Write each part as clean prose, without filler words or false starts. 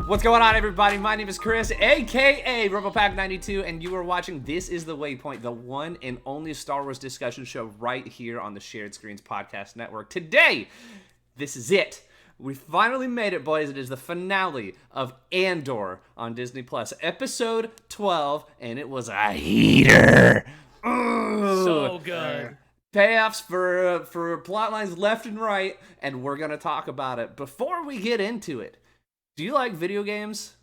What's going on, everybody? My name is Chris, aka RoboPack92, and you are watching This is the Waypoint, the one and only Star Wars discussion show right here on the Shared Screens Podcast Network. Today, this is it. We finally made it, boys. It is the finale of Andor on Disney Plus, episode 12, and it was a heater. So good. Payoffs for plot lines left and right, and we're gonna talk about it. Before we get into it, do you like video games?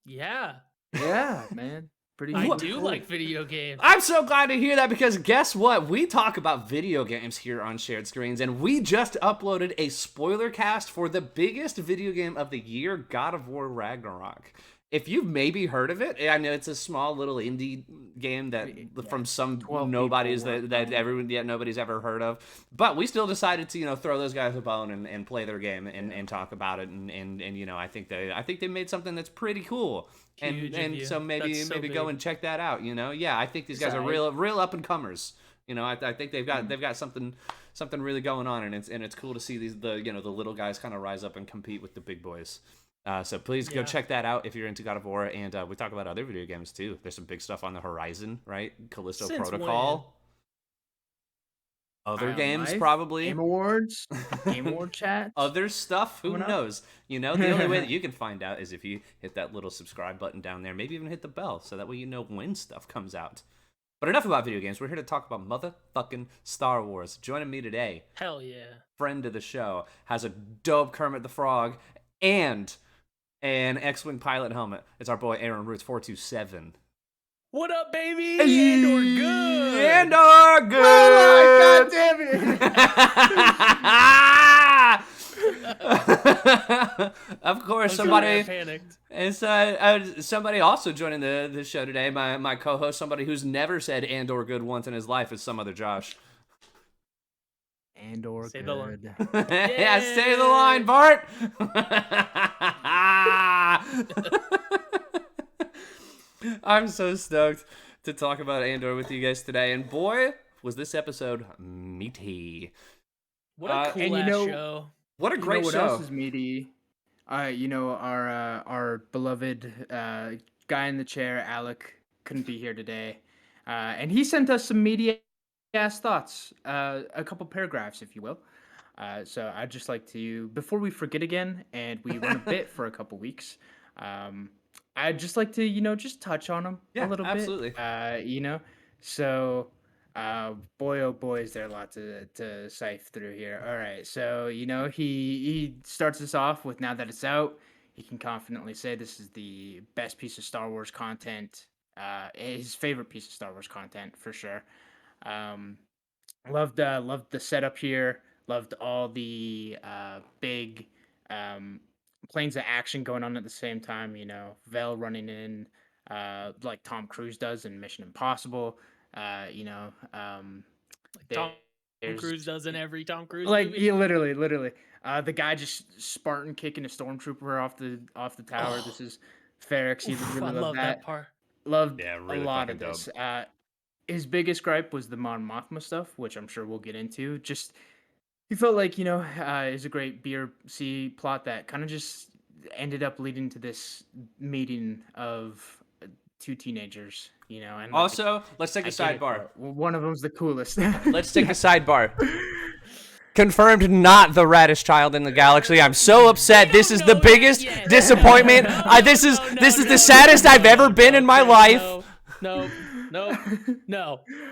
Yeah, Man. Pretty I cool. do like video games. I'm so glad to hear that, because guess what? We talk about video games here on Shared Screens, and we just uploaded a spoiler cast for the biggest video game of the year, God of War Ragnarok. If you've maybe heard of it, I know it's a small little indie game that from some nobodies that everyone yet nobody's ever heard of. But we still decided to throw those guys a bone and play their game and talk about it and I think they made something that's pretty cool. And so maybe go and check that out. Yeah, I think these guys are real up and comers. I think they've got something really going on, and it's cool to see the little guys kind of rise up and compete with the big boys. So please go check that out if you're into God of War, and we talk about other video games too. There's some big stuff on the horizon, right? Callisto Protocol. Other games, probably. Game Awards. Game Award chat. Other stuff, who knows? The only way that you can find out is if you hit that little subscribe button down there. Maybe even hit the bell, so that way you know when stuff comes out. But enough about video games. We're here to talk about motherfucking Star Wars. Joining me today, Hell yeah. friend of the show, has a dope Kermit the Frog and an X-Wing pilot helmet. It's our boy Aaron Roots 427. What up, baby? Andor good. Andor good. Oh my god damn it! Of course, I panicked. And somebody also joining the show today. My co-host, somebody who's never said Andor good once in his life, is some other Josh. Andor Say the line. good. Yeah, say the line, Bart. I'm so stoked to talk about Andor with you guys today, and boy, was this episode meaty. What a cool and show. What a great what show. else is meaty? Our beloved guy in the chair, Alec, couldn't be here today, and he sent us some meaty ass thoughts, a couple paragraphs, if you will. So I'd just like to, before we forget again and we run a bit for a couple weeks, I'd just like to, just touch on them a little absolutely. bit. So, boy, oh boy, is there a lot to sift through here. All right, so, he starts us off with, now that it's out, he can confidently say this is the best piece of Star Wars content, his favorite piece of Star Wars content, for sure. Loved the setup here. Loved all the big planes of action going on at the same time. Vel running in like Tom Cruise does in Mission Impossible. Tom Cruise does in every Tom Cruise like movie. yeah, literally. The guy just Spartan kicking a stormtrooper off the tower. This is Ferrex. He really I loved love that part. Loved really a lot of fucking this. His biggest gripe was the Mon Mothma stuff, which I'm sure we'll get into. Just he felt like it was a great BRC plot that kind of just ended up leading to this meeting of two teenagers. And Also, let's take a sidebar. One of them's the coolest. Let's take a sidebar. Confirmed, not the raddest child in the galaxy. I'm so upset. This is the biggest disappointment. This is the saddest I've ever been in my life. No.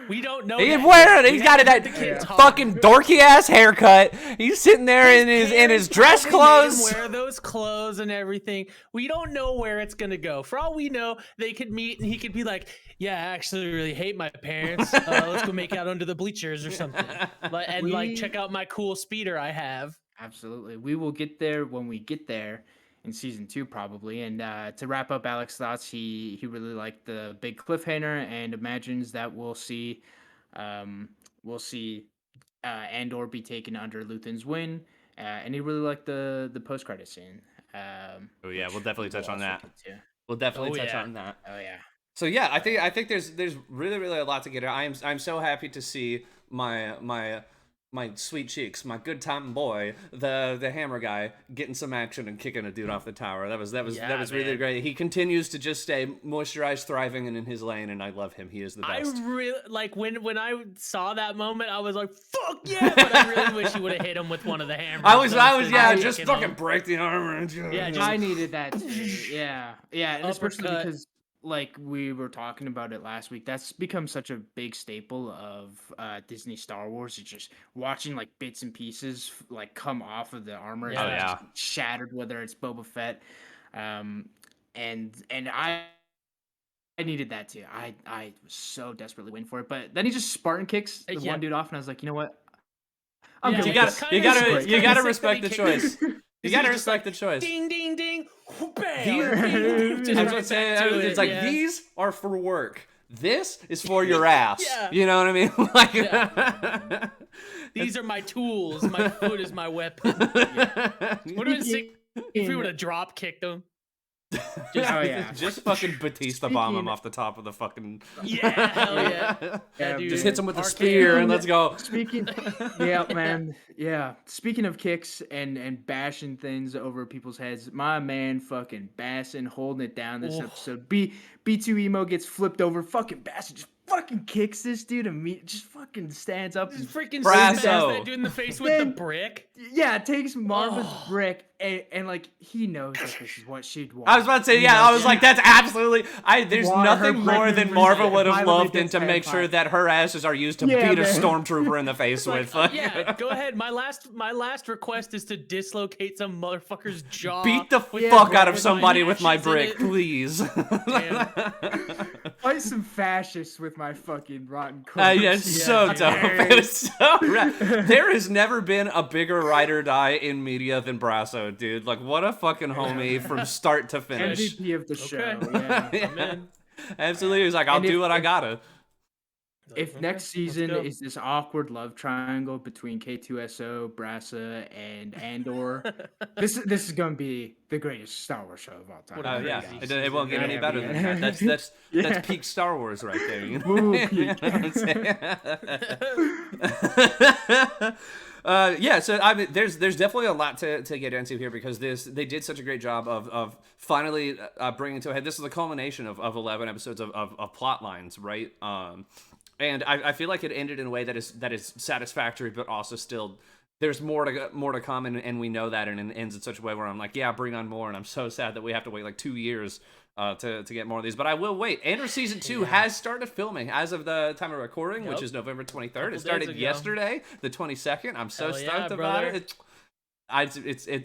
We don't know. He's got that fucking dorky ass haircut. He's sitting there in his dress clothes. Wear those clothes and everything. We don't know where it's gonna go. For all we know, they could meet and he could be like, "Yeah, I actually really hate my parents. Let's go make out under the bleachers or something, and check out my cool speeder I have." Absolutely, we will get there when we get there. In season 2, probably. And to wrap up Alex's thoughts, he really liked the big cliffhanger and imagines that we'll see Andor be taken under Luthen's wing. And he really liked the post credit scene. Oh yeah, we'll definitely touch on that. On that. Oh yeah. So yeah, I think there's really a lot to get at. I'm so happy to see my my sweet cheeks, my good time boy, the hammer guy, getting some action and kicking a dude off the tower. That was really man. great. He continues to just stay moisturized, thriving, and in his lane, and I love him. He is the I best. really like when I saw that moment. I was like, "Fuck yeah!" But I really wish he would have hit him with one of the hammers. I was instead of just kicking fucking him. break the armor. Yeah, just I needed that too. Yeah, and especially Uppercut. because like we were talking about it last week, that's become such a big staple of Disney Star Wars. It's just watching like bits and pieces like come off of the armor Yeah. Oh, and yeah. just shattered, whether it's Boba Fett, and I needed that too. I was so desperately waiting for it, but then he just Spartan kicks the Yeah. one dude off, and I was like, you know what? I'm Yeah, good You with it's this. gotta, kinda- you it's gotta, you kinda gotta sick respect that the he kicked choice. him. You He's gotta just respect like, the choice. Ding, ding, ding. Bam. He- Just I was right gonna say, back to it's it, like yeah. these are for work. This is for your ass. Yeah. You know what I mean? Like, Yeah. These are my tools. My foot is my weapon. Would have been sick if we would have drop kicked him. Just, Oh, yeah. just fucking Batista bomb him Speaking- off the top of the fucking. Yeah, hell yeah. Yeah, Yeah, dude. Just hits him with the Arcade. spear and let's go. Speaking, yeah, man, yeah. Speaking of kicks and bashing things over people's heads, my man, fucking Bassin holding it down this Oof. episode. B2 emo gets flipped over. Fucking Bassin just fucking kicks this dude and just fucking stands up. Just And, freaking Brasso. smash that dude in the face with the Then- brick. yeah, takes Marva's Oh. brick and like he knows that this is what she'd want. I was about to say, He yeah, I knows was it. like, that's absolutely. There's Want her nothing more than pregnant Maarva versus would have violently loved than against to make sure Empire. that her asses are used to Yeah, beat a man. stormtrooper in the face with. Yeah, go ahead. My last request is to dislocate some motherfucker's jaw. Beat the with fuck brick out of with somebody with my ashes in brick, it. please. Damn. Fight some fascists with my fucking rotten corpse. Yeah, it's Yeah, so dude. dope. It's so rad. There has never been a bigger ride or die in media than Brasso, dude. Like, what a fucking homie from start to finish. MVP of the show. Okay. Yeah. I'm in. Absolutely. He's like, I'll And do if- what I gotta. If Okay, next let's season go. is this awkward love triangle between K2SO, Brassa, and Andor, this is gonna be the greatest Star Wars show of all time. What Oh a yeah, crazy it won't get any Yeah, better yeah. than that. That's Yeah. peak Star Wars right there. You know? Ooh, You peak. know what I'm saying? Yeah, so I mean, there's definitely a lot to get into here because they did such a great job of finally bringing to a head. This is the culmination of 11 episodes of plot lines, right? And I feel like it ended in a way that is satisfactory, but also still there's more to come, and we know that, and it ends in such a way where I'm like, yeah, bring on more, and I'm so sad that we have to wait like 2 years to get more of these, but I will wait. Andor season 2 has started filming as of the time of recording, which Yep. is November 23rd. Couple It started days ago. yesterday, the 22nd. I'm so Hell yeah, stoked about brother. it.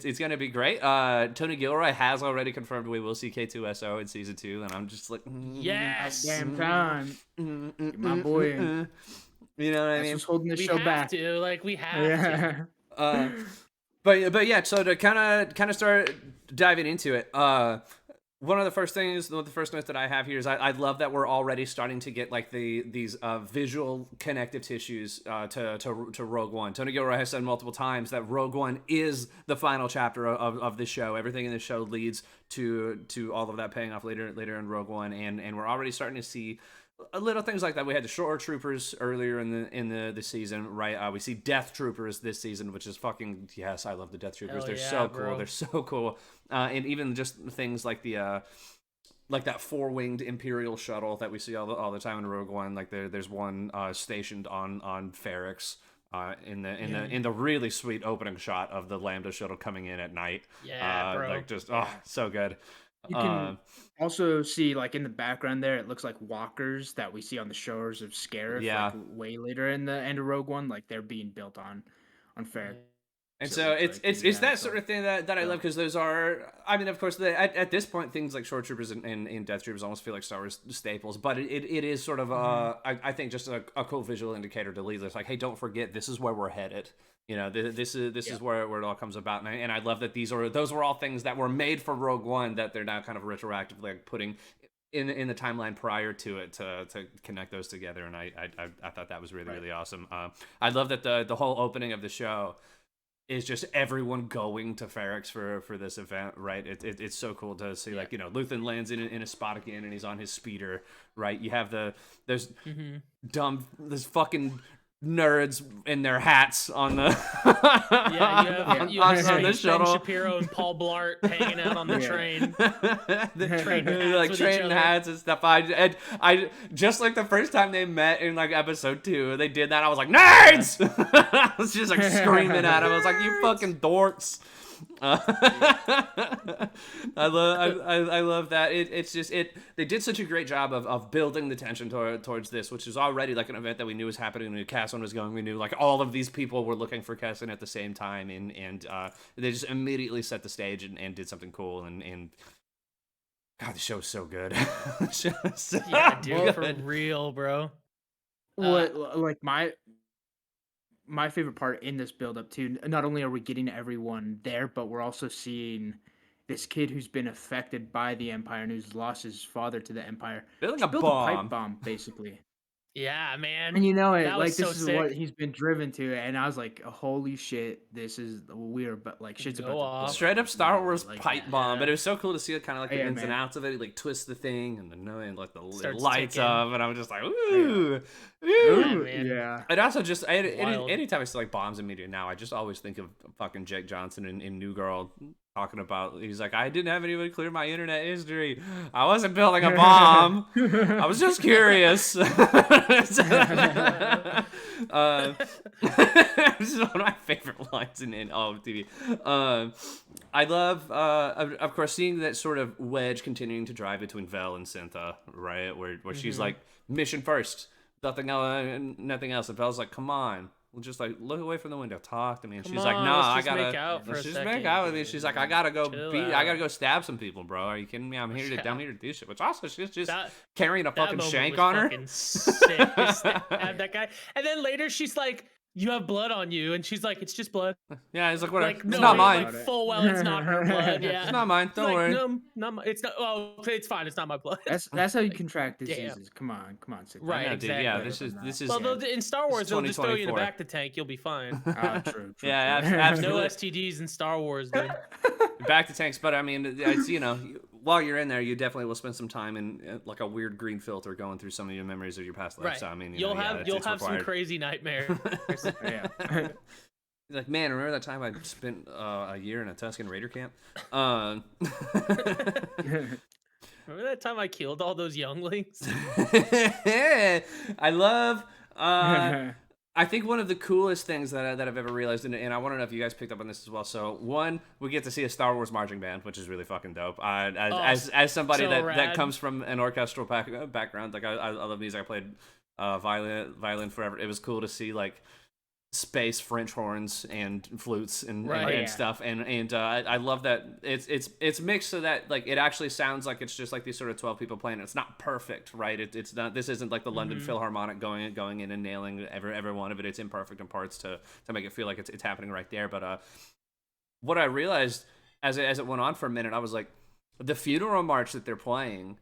It's gonna be great. Tony Gilroy has already confirmed we will see K2SO in season 2, and I'm just like, Yes. Damn time. My boy. You know what I That's mean? what's holding the We show have back. to. Like, we have to. Yeah. But yeah, so to kind of start diving into it, one of the first notes that I have here is I love that we're already starting to get like these visual connective tissues to Rogue One. Tony Gilroy has said multiple times that Rogue One is the final chapter of the show. Everything in the show leads to all of that paying off later in Rogue One, and we're already starting to see little things like that. We had the Shore Troopers earlier in the season, right? We see Death Troopers this season, which is fucking yes. I love the Death Troopers. Hell They're yeah, so bro. cool. They're so cool. And even just things like the like that four-winged Imperial shuttle that we see all the time in Rogue One. Like there's one stationed on Ferrix. In the really sweet opening shot of the Lambda shuttle coming in at night. Yeah, bro. Like just so good. You can also see, like, in the background there, it looks like walkers that we see on the shores of Scarif, Yeah. like, way later in the end of Rogue One, like, they're being built on Fair. And So so it's it's like, it's yeah, that sort of thing that I love, because those are, I mean, of course, at this point, things like Shore Troopers and Death Troopers almost feel like Star Wars staples, but it is sort of I think just a cool visual indicator to lead us, like, hey, don't forget, this is where we're headed. You know, this is where it all comes about, and I love that those were all things that were made for Rogue One that they're now kind of retroactively like putting in the timeline prior to it to connect those together, and I thought that was really awesome. I love that the whole opening of the show is just everyone going to Ferrix for this event, right? It's so cool to see, like, you know, Luthen lands in a spot again, and he's on his speeder, right? You have this fucking nerds in their hats on the Yeah, you have on the Ben shuttle. Shapiro and Paul Blart hanging out on the train. Trading hats like with trading each other. hats and stuff. I just like the first time they met in like episode 2, they did that. I was like, nerds! I was just like screaming at him. I was like, you fucking dorks. I love that. It's just they did such a great job of building the tension towards this, which is already like an event that we knew was happening. We knew Cassian was going. We knew like all of these people were looking for Cassian at the same time, and they just immediately set the stage and did something cool. And God, the show is so good. The show is so Yeah, dude, for good. real, bro. What like my favorite part in this build up too, not only are we getting everyone there, but we're also seeing this kid who's been affected by the Empire and who's lost his father to the Empire. Building Just a build a pipe bomb. bomb, basically. Yeah, man. And you know it, That like was this so is sick. what he's been driven to, and I was like, holy shit, this is weird, but like shit's Go about to off. blow Straight up Star Wars like pipe that. bomb, Yeah. but it was so cool to see kind of like the Yeah, ins and man. outs of it. He like twist the thing and like the Starts lights ticking. up, and I was just like, ooh, Yeah, ooh. man. Yeah. And also just Wild. anytime I see like bombs in media now, I just always think of fucking Jake Johnson in New Girl talking about. He's like, I didn't have anybody clear my internet history. I wasn't building a bomb. I was just curious. This is one of my favorite lines in all of TV. I love, of course, seeing that sort of wedge continuing to drive between Vel and Syntha, right? Where she's like, mission first, nothing else. And Vel's like, come on. Just like look away from the window, talk to me, and Come she's like, on, "No, let's I just gotta, make out for let's a just make second, out with me." dude. She's like, "I gotta go Chill I gotta out. go stab some people, bro. Are you kidding me? I'm here to do shit." Which also she's just That- carrying a That fucking moment shank was on her. fucking sick. Just stab that guy, and then later she's like, "You have blood on you," and she's like, "It's just blood." Yeah, he's like, "Whatever, Like, it's no, not mine. like full well, it's not her blood. Yeah, It's not mine. It's Don't like, worry." No, not my, it's not. Oh, it's fine. It's not my blood. That's how you contract Damn. diseases. Come on, Sid. Right, Yeah, dude, yeah, exactly. this is. Well, in Star Wars, they'll just throw you in a 2024. back to tank. You'll be fine. True. Yeah, true. No absolutely. STDs in Star Wars, dude. Back to tanks, but I mean, it's while you're in there, you definitely will spend some time in like a weird green filter going through some of your memories of your past life. Right. So I mean, You'll have it's some required. crazy nightmares. Yeah. He's like, man, remember that time I spent a year in a Tusken Raider camp? Remember that time I killed all those younglings? I love. I think one of the coolest things that I've ever realized, and I want to know if you guys picked up on this as well. So, one, we get to see a Star Wars marching band, which is really fucking dope. As somebody so that rad. comes from an orchestral background, like I love music. I played violin forever. It was cool to see like space French horns and flutes and Right. Yeah. stuff, and I love that it's mixed so that like it actually sounds like it's just like these sort of 12 people playing. It's not perfect, right? It's not. This isn't like the London Philharmonic going in and nailing every one of it. It's imperfect in parts to make it feel like it's happening right there. But what I realized as it went on for a minute, I was like, the funeral march that they're playing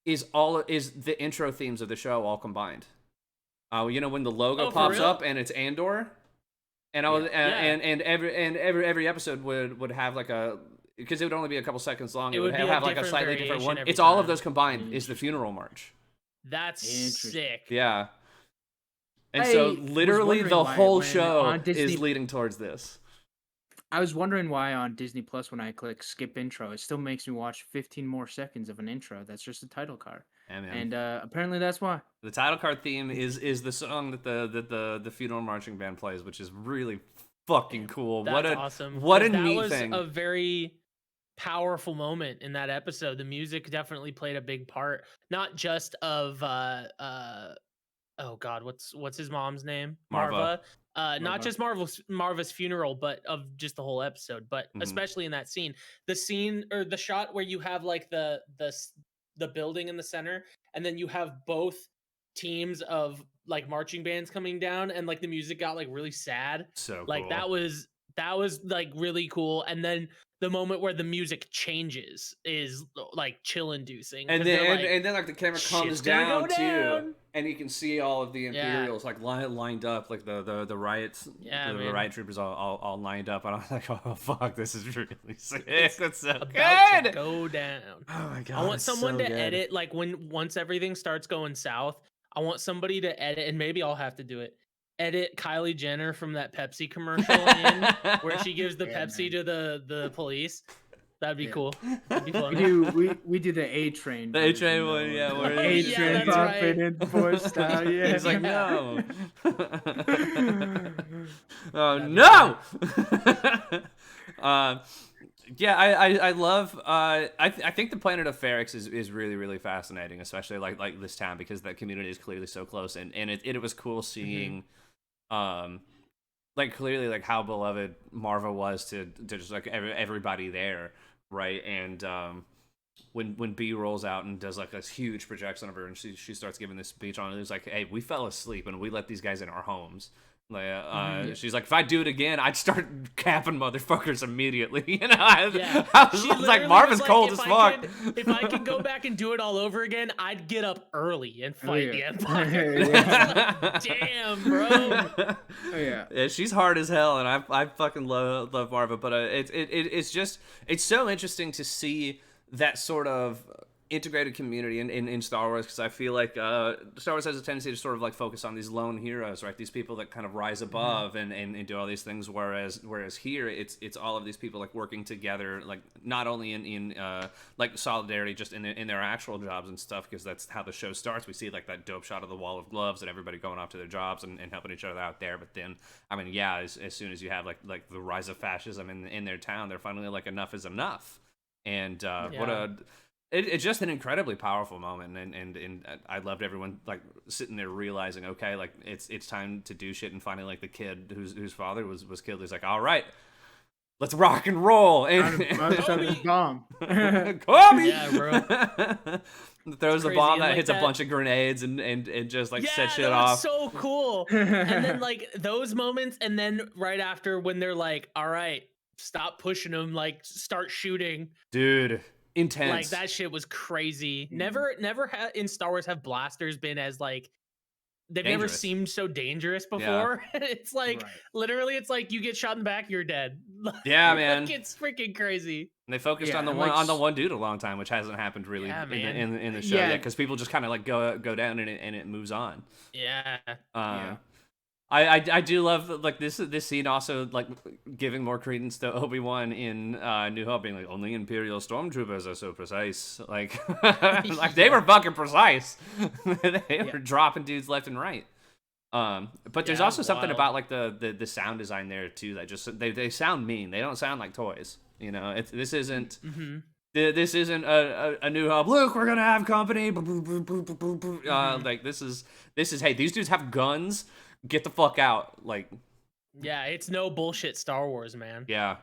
is the intro themes of the show all combined. When the logo Oh, for pops real? up and it's Andor, and I was and every episode would have like a, because it would only be a couple seconds long. It would would be a have like a different slightly different variation one. every It's all of time. those combined is the funeral march. That's Interesting. sick. Yeah. And I so was literally wondering the why whole when show on Disney- is leading towards this. I was wondering why on Disney Plus when I click skip intro, it still makes me watch 15 more seconds of an intro. That's just a title card, Yeah, man. and apparently that's why. The title card theme is the song that the funeral marching band plays, which is really fucking cool. That's awesome. What a 'cause that neat was thing. a very powerful moment in that episode. The music definitely played a big part, not just of oh god, what's his mom's name? Maarva. Not Maarva. just Marva's funeral, but of just the whole episode. But Mhm. especially in that scene, the scene or the shot where you have like the building in the center, and then you have both teams of like marching bands coming down, and like the music got like really sad. So Like cool. that was like really cool. And then the moment where the music changes is like chill inducing. And then like the camera comes "Shit's gonna down, go too, down." and you can see all of the Yeah. Imperials like lined up, like the riots, Yeah, the man. riot troopers all lined up, and I was like, oh fuck, this is really sick. That's so About to good. go down. Oh my god, I want it's someone so to good. edit like once everything starts going south. I want somebody to edit, and maybe I'll have to do it. edit Kylie Jenner from that Pepsi commercial in where she gives the Yeah, Pepsi man. to the police. That'd be Yeah. cool. That'd be We funny. do we do the A Train. The A Train one, yeah, Oh, where A he's yeah, Train that's popping right. in force style. Yeah. he's like, Yeah. no. Oh That'd be no. Yeah, I love I think the planet of Ferrix is really really fascinating, especially like this town, because that community is clearly so close, and it was cool seeing like clearly like how beloved Maarva was to just like everybody there, right? And when B rolls out and does like this huge projection of her, and she starts giving this speech on it, it's like, hey, we fell asleep and we let these guys in our homes. Like, she's like, if I do it again, I'd start capping motherfuckers immediately. You know, I was like, Marvin's cold as fuck. If I could go back and do it all over again, I'd get up early and fight the Empire. Yeah. Like, damn, bro. Oh, yeah. Yeah, she's hard as hell, and I fucking love Marva. But it's so interesting to see that sort of integrated community in Star Wars, because I feel like Star Wars has a tendency to sort of like focus on these lone heroes, right? These people that kind of rise above and do all these things, whereas here it's all of these people like working together, like not only in like solidarity just in their actual jobs and stuff, because that's how the show starts. We see like that dope shot of the wall of gloves and everybody going off to their jobs and helping each other out there. But then, I mean, yeah, as soon as you have like the rise of fascism in their town, they're finally like, enough is enough. And it's just an incredibly powerful moment, and I loved everyone like sitting there realizing, okay, like it's time to do shit. And finally, like the kid whose father was killed, he's like, all right, let's rock and roll. And Bomb. Kobe! Yeah, bro. Throws a crazy, bomb and, that like, hits a bunch of grenades and just like set shit that off. was so cool. And then like those moments, and then right after when they're like, all right, stop pushing them, like start shooting. Dude, intense. Like that shit was crazy. Never in Star Wars have blasters been as like, they've never Dangerous. seemed so dangerous before. It's like, Right. literally, it's like you get shot in the back, you're dead. Yeah, man. Like, it's freaking crazy. And they focused Yeah, on the and, one like, on the one dude a long time, which hasn't happened really Yeah, in the show Yeah. yet, because people just kind of like go down and it moves on. Yeah. Yeah. I do love like this scene also like giving more credence to Obi-Wan in New Hope, being like, only Imperial stormtroopers are so precise. Like like they were fucking precise. They were dropping dudes left and right. But there's Yeah, also something wild. about like the sound design there too that just they sound mean. They don't sound like toys. You know, this isn't. This isn't a New Hope. Look, we're gonna have company. Like this is hey, these dudes have guns. Get the fuck out. Like, Yeah, it's no bullshit Star Wars, man. yeah.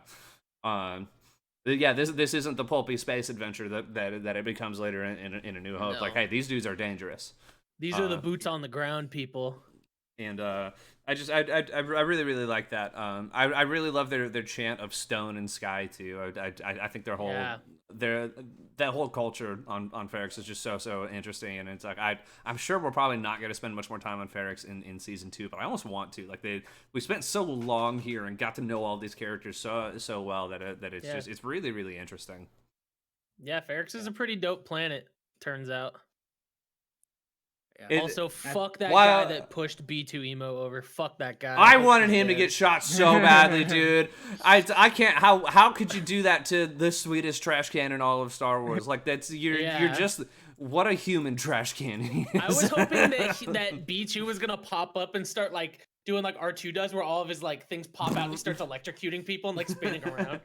Yeah, this isn't the pulpy space adventure that it becomes later in A New Hope. No. Like, hey, these dudes are dangerous. These are the boots on the ground people. And I really really like that. I really love their chant of stone and sky too. I think their whole Yeah. that whole culture on Ferrix is just so interesting. And it's like I'm sure we're probably not going to spend much more time on Ferrix in season 2, but I almost want to. Like we spent so long here and got to know all these characters so well that it's Yeah. just it's really really interesting. Yeah, Ferrix is a pretty dope planet, turns out. Yeah. Also, fuck that why- guy that pushed B2 Emo over. Fuck that guy. I hope wanted he's him to dead. get shot so badly, dude. I can't. How could you do that to the sweetest trash can in all of Star Wars? Like you're Yeah. just what a human trash can he is. I was hoping that B2 was gonna pop up and start like doing like R2 does, where all of his like things pop out and he starts electrocuting people and like spinning around.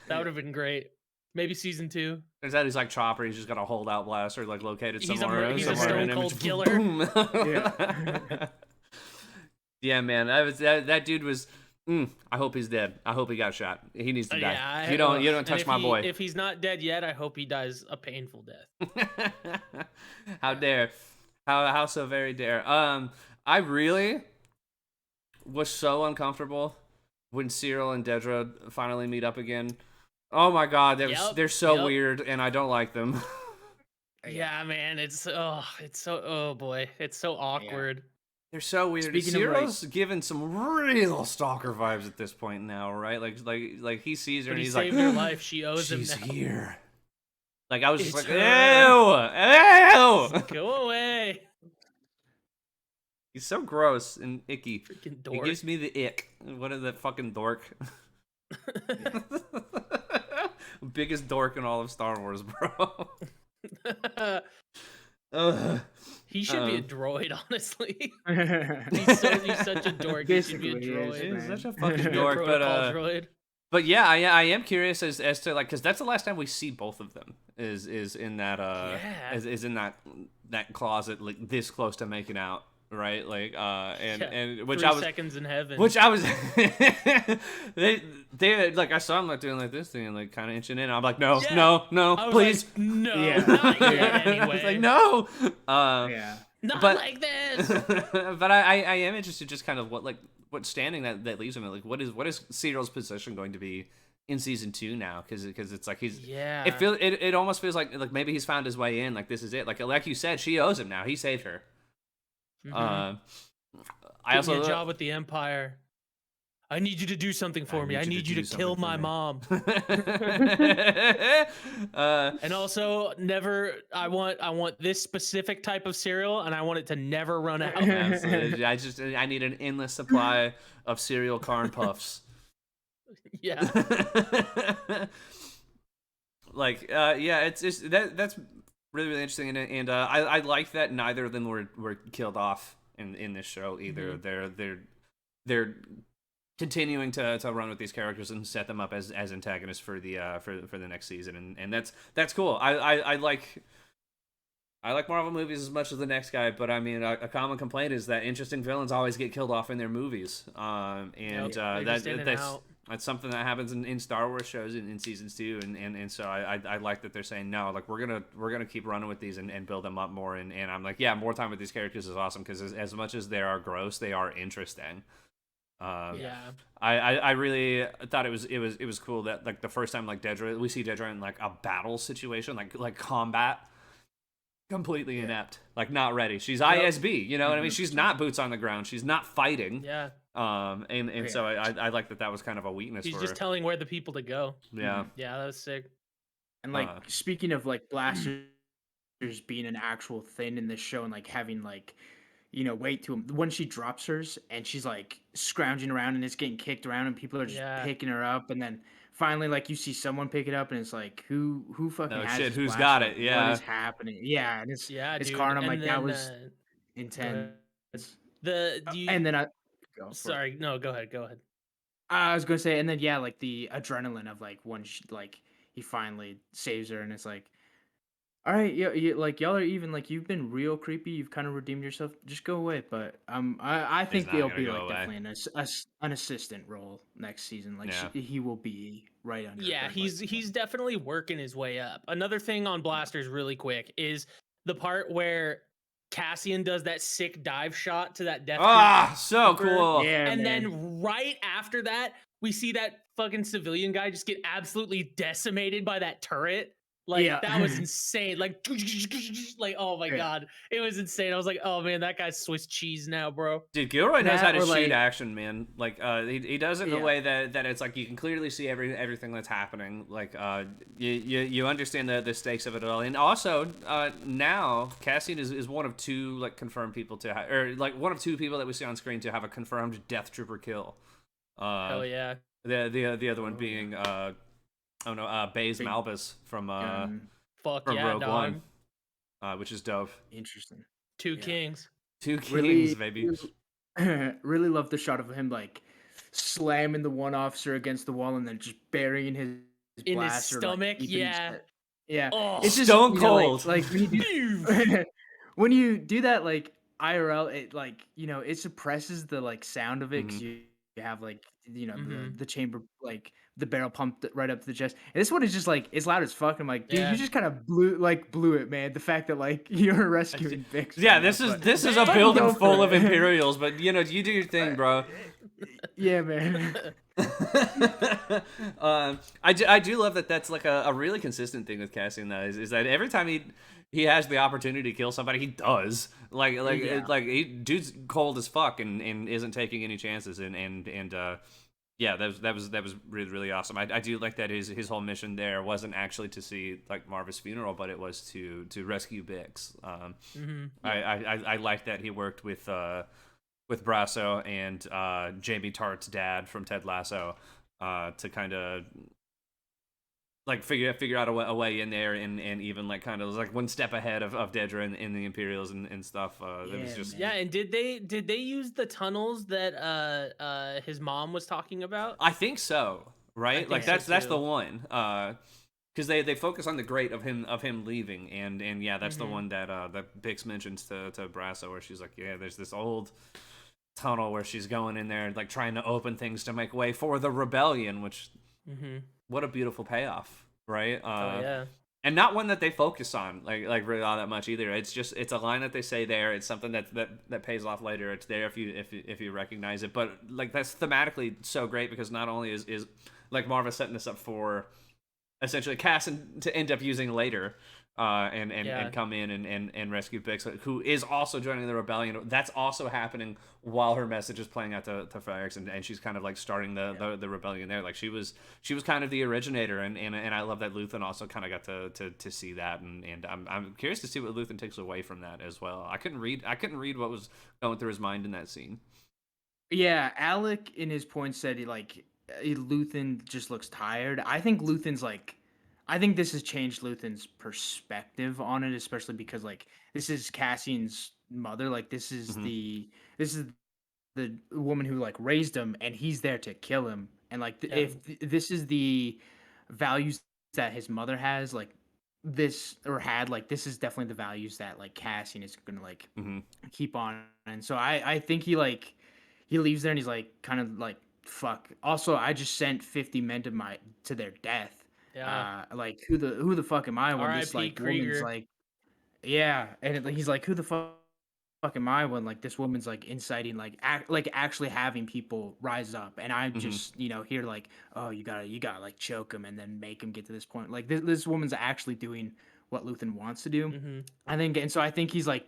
That would have been great. Maybe season 2. Turns out he's like Chopper. He's just got a holdout blaster like located somewhere. He's a somewhere stone in cold image. killer. Boom. Yeah. Yeah, man. That dude was. I hope he's dead. I hope he got shot. He needs to die. Yeah, you don't and touch if my boy. If he's not dead yet, I hope he dies a painful death. How dare? How so very dare? I really was so uncomfortable when Cyril and Dedra finally meet up again. Oh my god, they're so weird, and I don't like them. Yeah, man, it's so boy, it's so awkward. They're so weird. Speaking of, Cyril's given some real stalker vibes at this point now, right? Like he sees her But and he he's saved like, her life. She owes him she's now. here. Like I was just It's like, her. ew. Go away. He's so gross and icky. Freaking He dork. gives me the ick. What is that fucking dork? Biggest dork in all of Star Wars, bro. Ugh. He should be a droid, honestly. He's He's such a dork. He should be a Basically droid. is, He's man. such a fucking A dork, protocol droid. but yeah, I am curious as to like, because that's the last time we see both of them is in that Yeah. is in that closet, like this close to making out, right? Like and which 3 I was seconds in heaven. which I was they like I saw him like doing like this thing and like kind of inching in. I'm like, no, Yeah. no, I was please. like, no, Yeah. not yet. Yeah. Anyway, I was like, no. Yeah. not but- like this. But I am interested just kind of what standing that leaves him. Like what is Serial's position going to be in season 2 now? Because it's like he's Yeah. it almost feels like maybe he's found his way in. Like this is it. Like you said, she owes him now. He saved her. Mhm. I Get also me a job with the Empire. I need you to do something for me. I need you to kill my mom. And also, never. I want this specific type of cereal, and I want it to never run out. Absolutely. I need an endless supply of cereal corn puffs. Yeah. Like yeah, it's just that's really interesting, and I like that neither of them were killed off in this show either. They're continuing to run with these characters and set them up as antagonists for the for the next season, and that's cool. I like Marvel movies as much as the next guy, but I mean a common complaint is that interesting villains always get killed off in their movies, and They're just in and out. that's something that happens in Star Wars shows in seasons 2, and so I like that they're saying no, like we're gonna keep running with these and build them up more, and I'm like, yeah, more time with these characters is awesome, because as much as they are gross, they are interesting. Yeah. I really thought it was cool that like the first time like we see Dedra in like a battle situation, like combat, completely inept, like not ready. She's ISB, you know what I mean? She's not boots on the ground. She's not fighting. Yeah. And so I like that was kind of a weakness He's for just her. telling where the people to go. Yeah. Yeah, that was sick. And like speaking of like blasters being an actual thing in this show and like having like weight to him, when she drops hers and she's like scrounging around and it's getting kicked around and people are just picking her up, and then finally like you see someone pick it up and it's like who fucking has shit, this who's blaster? got it? Like, Yeah. what is happening? Yeah, and it's Dude. Car, and I'm And like, that then, was intense. And then go for it. sorry, no, go ahead. I was gonna say, and then yeah, like the adrenaline of like when like he finally saves her, and it's like, all right, yeah, like y'all are even, like you've been real creepy, you've kind of redeemed yourself, just go away. But I think not they'll gonna be go like away. definitely an assistant role next season. Like Yeah. he will be right under. Yeah, her, he's definitely working his way up. Another thing on blasters, really quick, is the part where Cassian does that sick dive shot to that death. So cool. Yeah, And man. then right after that, we see that fucking civilian guy just get absolutely decimated by that turret. Like Yeah. that was insane. Like oh my Yeah. god, it was insane. I was like, oh man, that guy's Swiss cheese now, bro. Dude, Gilroy knows That how to or, shoot like- action, man. Like, he does it in a Yeah. way that it's like you can clearly see everything that's happening. Like, you understand the stakes of it all, and also now Cassian is one of 2 like confirmed people to or like one of 2 people that we see on screen to have a confirmed Death Trooper kill. Hell yeah. The other one being Baze Big Malbus from Fuck from yeah, Rogue dog. One, which is dope. Interesting. 2 Yeah. kings. 2 kings, Really, baby. really love the shot of him like slamming the one officer against the wall and then just burying his In his blaster, like, stomach, deep in his yeah. head. Yeah. Oh, It's just Stone you know, cold. like when you do when you do that like IRL, it like it suppresses the like sound of it because you have like the chamber, like the barrel pumped right up to the chest, and this one is just like it's loud as fuck. I'm like, dude, Yeah. you just kind of blew it, man. The fact that like you're rescuing Vix. Yeah, right this now, is but- this is a Fucking building go for full of it. Imperials, but you do your thing, bro. Yeah, man. I do love that. That's like a really consistent thing with Cassian, though, is that every time he has the opportunity to kill somebody, he does. Yeah. Dude's cold as fuck and isn't taking any chances, and Yeah, that was really really awesome. I do like that his whole mission there wasn't actually to see like Maarva's funeral, but it was to rescue Bix. I like that he worked with Brasso and Jamie Tartt's dad from Ted Lasso to kind of like figure out a way in there, and even like kind of like one step ahead of Dedra in the Imperials and stuff. That was just And did they use the tunnels that his mom was talking about? I think so, right? Like think so, that's the too. one. Because they focus on the great of him leaving, and yeah, that's the one that that Bix mentions to Brasso, where she's like, yeah, there's this old tunnel where she's going in there like trying to open things to make way for the rebellion, which what a beautiful payoff, right? Oh yeah. And not one that they focus on like really all that much either. It's a line that they say there. It's something that pays off later. It's there if you recognize it. But like that's thematically so great because not only is like Maarva setting this up for essentially Cass to end up using later, and come in and rescue Bix, who is also joining the rebellion. That's also happening while her message is playing out to Ferrex, and she's kind of like starting the rebellion there. Like she was kind of the originator, and I love that Luthen also kind of got to see that, and I'm curious to see what Luthen takes away from that as well. I couldn't read what was going through his mind in that scene. Yeah, Alec in his point said Luthen just looks tired. I think I think this has changed Luthen's perspective on it, especially because like this is Cassian's mother. Like this is the woman who like raised him, and he's there to kill him. And like this is the values that his mother has, like this or had, like this is definitely the values that like Cassian is gonna like keep on. And so I think he leaves there and he's like kind of like fuck. Also, I just sent 50 men to their death. Yeah. Like who the fuck am I when this R.I.P. like woman's Krieger. like yeah, and he's like who the fuck am I when like this woman's like inciting like actually having people rise up, and I'm just here like, oh, you gotta like choke him and then make him get to this point. Like this woman's actually doing what Luthen wants to do. I think, and so I think he's like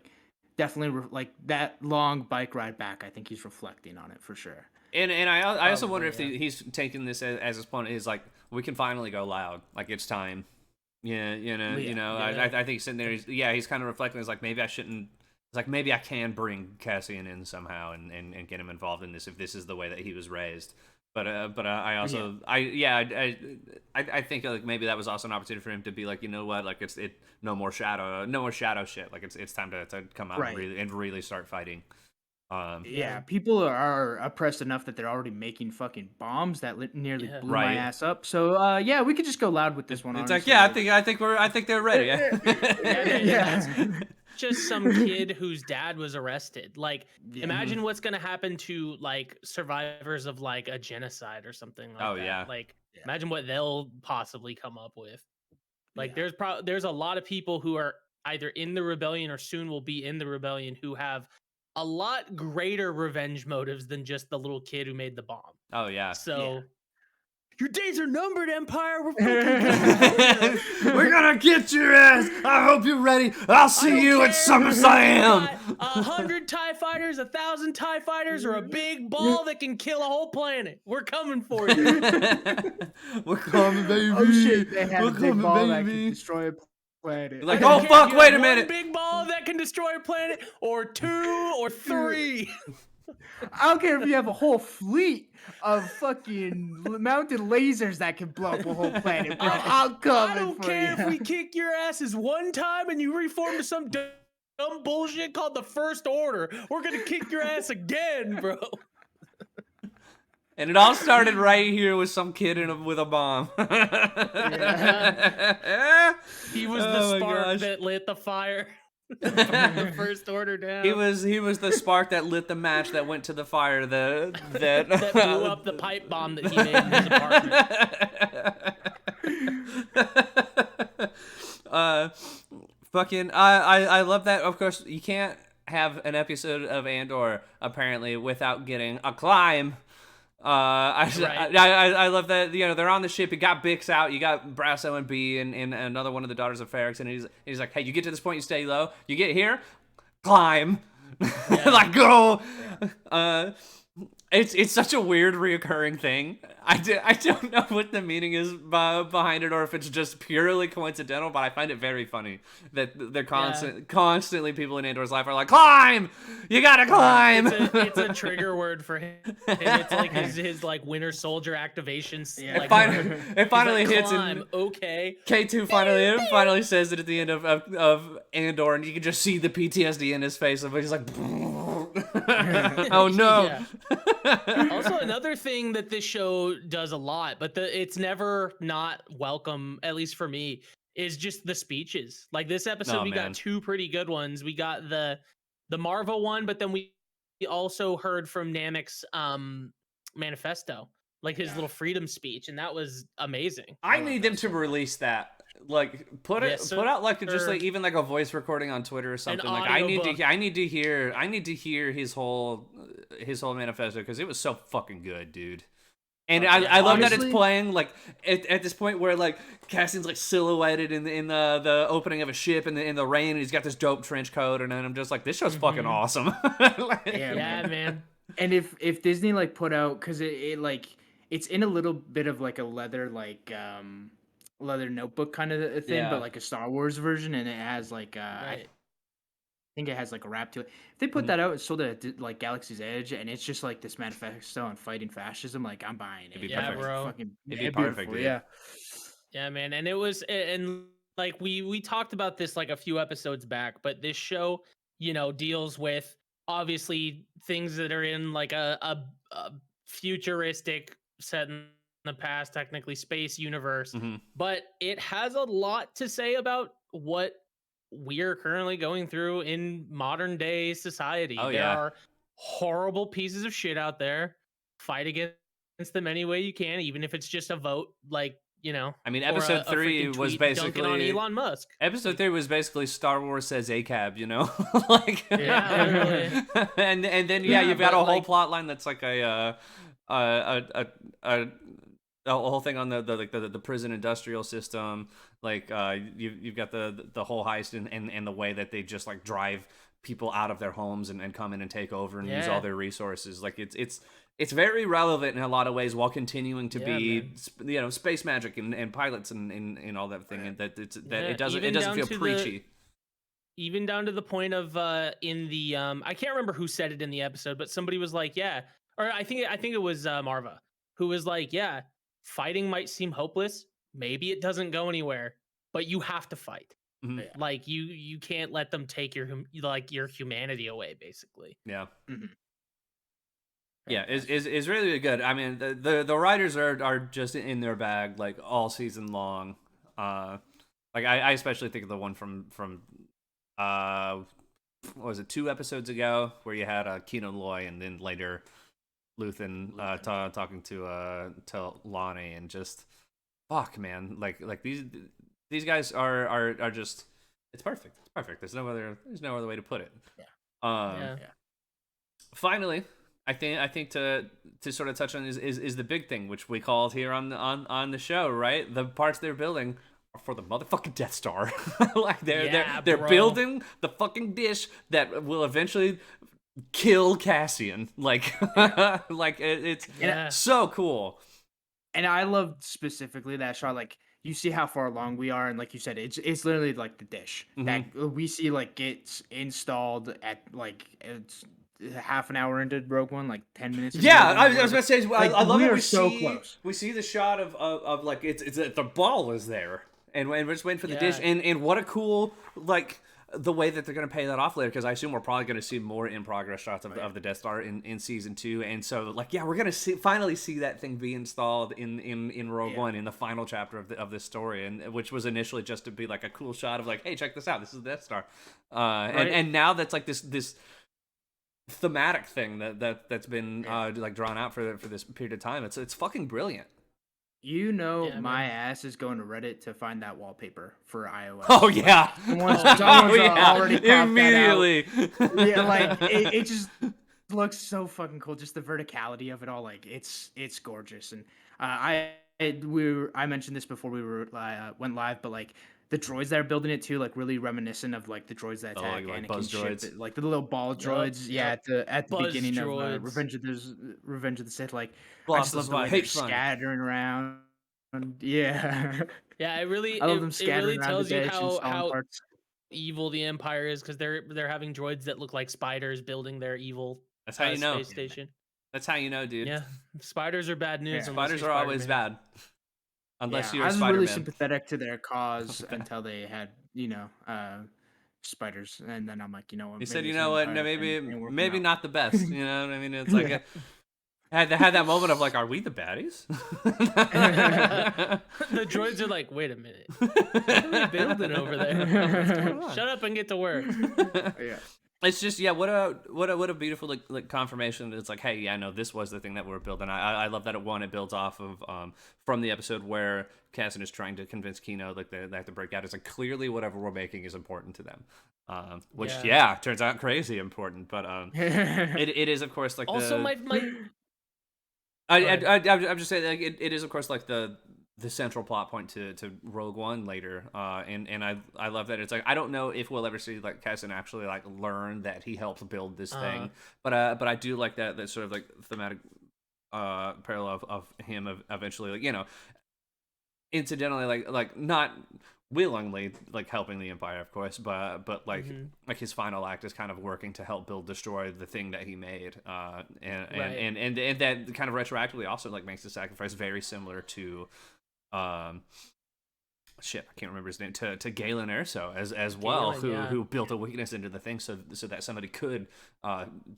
definitely like that long bike ride back. I think he's reflecting on it for sure. And I also wonder if yeah. he's taking this as his point is like we can finally go loud, like it's time. Yeah, I think he's sitting there. He's kind of reflecting. It's like maybe I shouldn't. It's like maybe I can bring Cassian in somehow and get him involved in this if this is the way that he was raised. But I also I think like maybe that was also an opportunity for him to be like, you know what, like no more shadow shit. Like it's time to come out and really start fighting. People are oppressed enough that they're already making fucking bombs that nearly blew my Right. ass up. So we could just go loud with this one. It's honestly. like I think they're ready. That's just some kid whose dad was arrested. Like, imagine what's gonna happen to like survivors of like a genocide or something like that. Yeah. Like, imagine what they'll possibly come up with. Like, there's a lot of people who are either in the rebellion or soon will be in the rebellion who have a lot greater revenge motives than just the little kid who made the bomb. Oh yeah. So your days are numbered, Empire. We're fucking We're gonna get your ass. I hope you're ready. I'll see you at SummerSlam. 100 TIE fighters, 1,000 TIE fighters, or a big ball that can kill a whole planet. We're coming for you. We're coming, baby. Oh shit! They have We're a big coming, ball that baby. can destroy a planet. Like, oh fuck! You Wait have a minute. One big ball that can destroy a planet, or 2, or 3. I don't care if you have a whole fleet of fucking mounted lasers that can blow up a whole planet, bro. I'll come. I don't care if we kick your asses one time and you reform to some dumb bullshit called the First Order. We're gonna kick your ass again, bro. And it all started right here with some kid with a bomb. He was the spark that lit the fire. The First Order down. He was the spark that lit the match that went to the fire that blew up the pipe bomb that he made in his apartment. Fucking I love that. Of course, you can't have an episode of Andor apparently without getting a climb. I love that, they're on the ship. You got Bix out, you got Brasso and B and another one of the daughters of Ferrex, and he's like, hey, you get to this point, you stay low. You get here, climb. Like go. It's such a weird reoccurring thing. I don't know what the meaning is behind it, or if it's just purely coincidental. But I find it very funny that they're constantly people in Andor's life are like, climb, you gotta climb. It's a trigger word for him. It's like his like Winter Soldier activations. Yeah. Like, It finally like, hits climb, and K2 K2 finally says it at the end of Andor, and you can just see the PTSD in his face. Of he's like, oh no. Yeah. Also, another thing that this show does a lot, but it's never not welcome, at least for me, is just the speeches. Like this episode, we got two pretty good ones. We got the Maarva one, but then we also heard from Namek's manifesto, like his little freedom speech, and that was amazing. I need them to release that. Like put out like just like even like a voice recording on Twitter or something. Like I need to hear his whole manifesto, because it was so fucking good, dude. And I love that it's playing like at this point where like Cassian's like silhouetted in the opening of a ship in the rain, and he's got this dope trench coat, and then I'm just like, this show's fucking awesome. Yeah, man. And if Disney like put out, because it like it's in a little bit of like a leather leather notebook kind of a thing, but like a Star Wars version, and it has like I think it has like a wrap to it. If they put that out and sold it at like Galaxy's Edge, and it's just like this manifesto on fighting fascism, like I'm buying it. Yeah, bro. Fucking, it'd be perfect, dude. Yeah, man. And it was, and like we talked about this like a few episodes back, but this show, you know, deals with obviously things that are in like a futuristic set in the past, technically space universe, but it has a lot to say about what we're currently going through in modern day society. There are horrible pieces of shit out there. Fight against them any way you can, even if it's just a vote, like, you know. I mean, episode 3 was basically on Elon Musk. Episode 3 was basically Star Wars says ACAB, you know, like and then you've got a whole plot line that's like a whole thing on the prison industrial system. Like you've got the whole heist and the way that they just like drive people out of their homes and come in and take over and use all their resources. Like it's very relevant in a lot of ways, while continuing to be space magic and pilots and all that thing, and that it doesn't feel preachy. Even down to the point of in the I can't remember who said it in the episode, but somebody was like, or I think it was Maarva, who was like, fighting might seem hopeless, maybe it doesn't go anywhere, but you have to fight. Like you can't let them take your humanity away, basically. Is really good. I mean, the writers are just in their bag like all season long. Like I especially think of the one from what was it, 2 episodes ago, where you had Kino Loy, and then later Luthen talking to Lonnie, and just fuck, man, like these guys are just, it's perfect. There's no other way to put it. Finally, I think to sort of touch on is the big thing, which we called here on the show, right? The parts they're building are for the motherfucking Death Star. Like they're building the fucking dish that will eventually kill Cassian. Like like it's so cool. And I loved specifically that shot. Like, you see how far along we are, and like you said, it's literally like the dish that we see like gets installed at like it's half an hour into Rogue One, like 10 minutes. I was gonna say, like, I love we it. Are so close. We see the shot of like it's the ball is there, and we're just waiting for the dish, and what a cool like the way that they're going to pay that off later, because I assume we're probably going to see more in progress shots of the Death Star in season 2, and so like we're going to finally see that thing be installed in Rogue One, in the final chapter of this story, and which was initially just to be like a cool shot of like, hey, check this out, this is the Death Star, and now that's like this thematic thing that's been like drawn out for this period of time. It's fucking brilliant. My ass is going to Reddit to find that wallpaper for iOS. Oh yeah, already immediately. Like it just looks so fucking cool. Just the verticality of it all, like it's gorgeous. And I mentioned this before we went live, but like the droids that are building it too, like really reminiscent of like the droids that Oh, attack like buzz Anakin's ship, droids. like the little ball droids. Yeah, Yep. at the Buzz beginning of droids. Revenge of the Sith. Like I Lost just the love the spot. way they're Hate fun. scattering around. Yeah, Yeah, it really I love it, them it scattering really around the tells you dish and stalling how parts. evil the Empire is because they're having droids that look like spiders building their evil That's how you know. space station. That's how you know, dude. Yeah, spiders are bad news Yeah. unless Spiders you're are always Spider-Man. bad. Unless Yeah, you're I a was really Spider-Man. sympathetic to their cause until they had, spiders, and then I'm like, you know what, He said, maybe you this know what? No, empire thing ain't working maybe out. not the best. You know what I mean? It's like Yeah. had that moment of like, are we the baddies? The droids are like, wait a minute, what are they building over there? What's going on? Shut up and get to work. Yeah. It's just what a beautiful like confirmation that it's like, hey, yeah, no, this was the thing that we're building. I love that it builds off of from the episode where Cassian is trying to convince Kino like they have to break out. It's like clearly whatever we're making is important to them, which turns out crazy important. But it is of course like Also, the, my I'm just saying like it is of course like the central plot point to Rogue One later, and I love that it's like I don't know if we'll ever see like Cassian actually like learn that he helped build this thing, but I do like that sort of like thematic parallel of him eventually like incidentally like not willingly like helping the Empire of course, but like like his final act is kind of working to help destroy the thing that he made, and that kind of retroactively also like makes the sacrifice very similar to shit, I can't remember his name, to Galen Erso as well, who built a weakness into the thing so that somebody could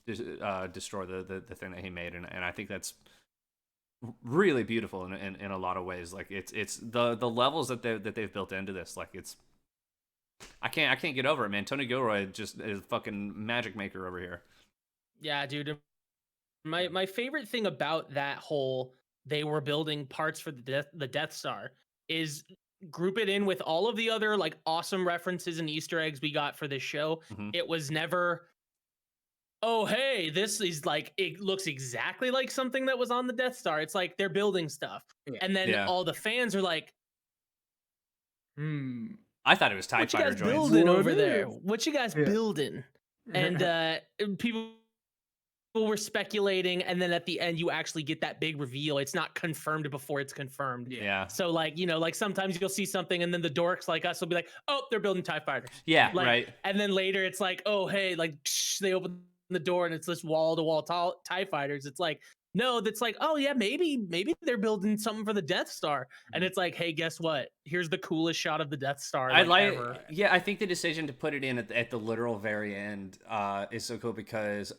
destroy the thing that he made, and I think that's really beautiful in a lot of ways. Like it's the levels that they've built into this, like it's I can't get over it, man. Tony Gilroy just is a fucking magic maker over here. Yeah, dude. My favorite thing about that whole they were building parts for the Death Star is group it in with all of the other like awesome references and Easter eggs we got for this show. It was never, oh hey, this is like it looks exactly like something that was on the Death Star. It's like they're building stuff, and then all the fans are like, I thought it was TIE what you fighter guys joints. building over there? What you guys building? And people were speculating, and then at the end you actually get that big reveal. It's not confirmed before it's confirmed. Yeah. So like like sometimes you'll see something and then the dorks like us will be like, oh, they're building TIE fighters. Yeah, like, right. And then later it's like, oh hey, like they open the door and it's this wall to wall TIE fighters. It's like, no, that's like, oh yeah, maybe they're building something for the Death Star. And it's like, hey, guess what? Here's the coolest shot of the Death Star. Ever. Yeah, I think the decision to put it in at the literal very end is so cool because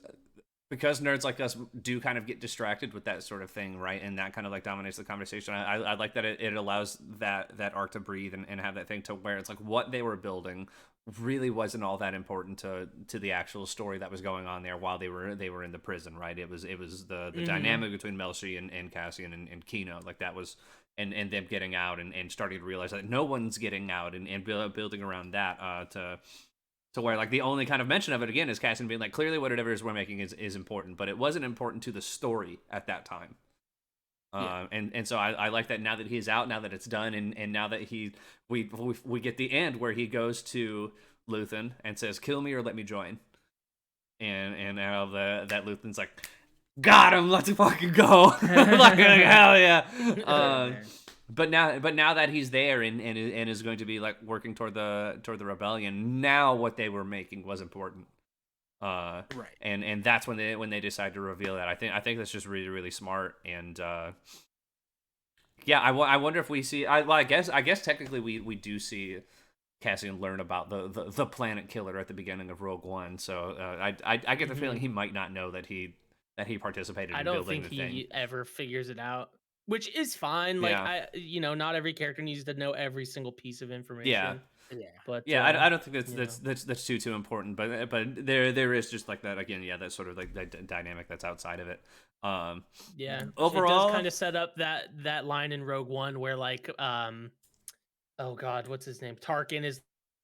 nerds like us do kind of get distracted with that sort of thing, right? And that kind of like dominates the conversation. I like that it allows that arc to breathe and have that thing to where it's like what they were building really wasn't all that important to the actual story that was going on there while they were in the prison, right? It was the dynamic between Melshi and Cassian and Kino, like that was and them getting out and starting to realize that no one's getting out and building around that to where like the only kind of mention of it again is Cassian being like, clearly whatever it is we're making is important, but it wasn't important to the story at that time. And so I like that now that he's out, now that it's done, and now that we get the end where he goes to Luthen and says, "Kill me or let me join," and now that Luthen's like, "Got him, let's fucking go!" like hell yeah. But now that he's there and is going to be like working toward the rebellion, now what they were making was important. Right. And that's when they decide to reveal that. I think that's just really, really smart. And yeah, I wonder if we see. I guess technically we do see Cassian learn about the planet killer at the beginning of Rogue One. So I get the feeling he might not know that he participated in building the thing. I don't think he ever figures it out, which is fine. Like not every character needs to know every single piece of information. Yeah. Yeah, but I don't think that's too important, but there is just like that again, that sort of like that dynamic that's outside of it. Overall, it does kind of set up that line in Rogue One where like oh god, what's his name? Tarkin is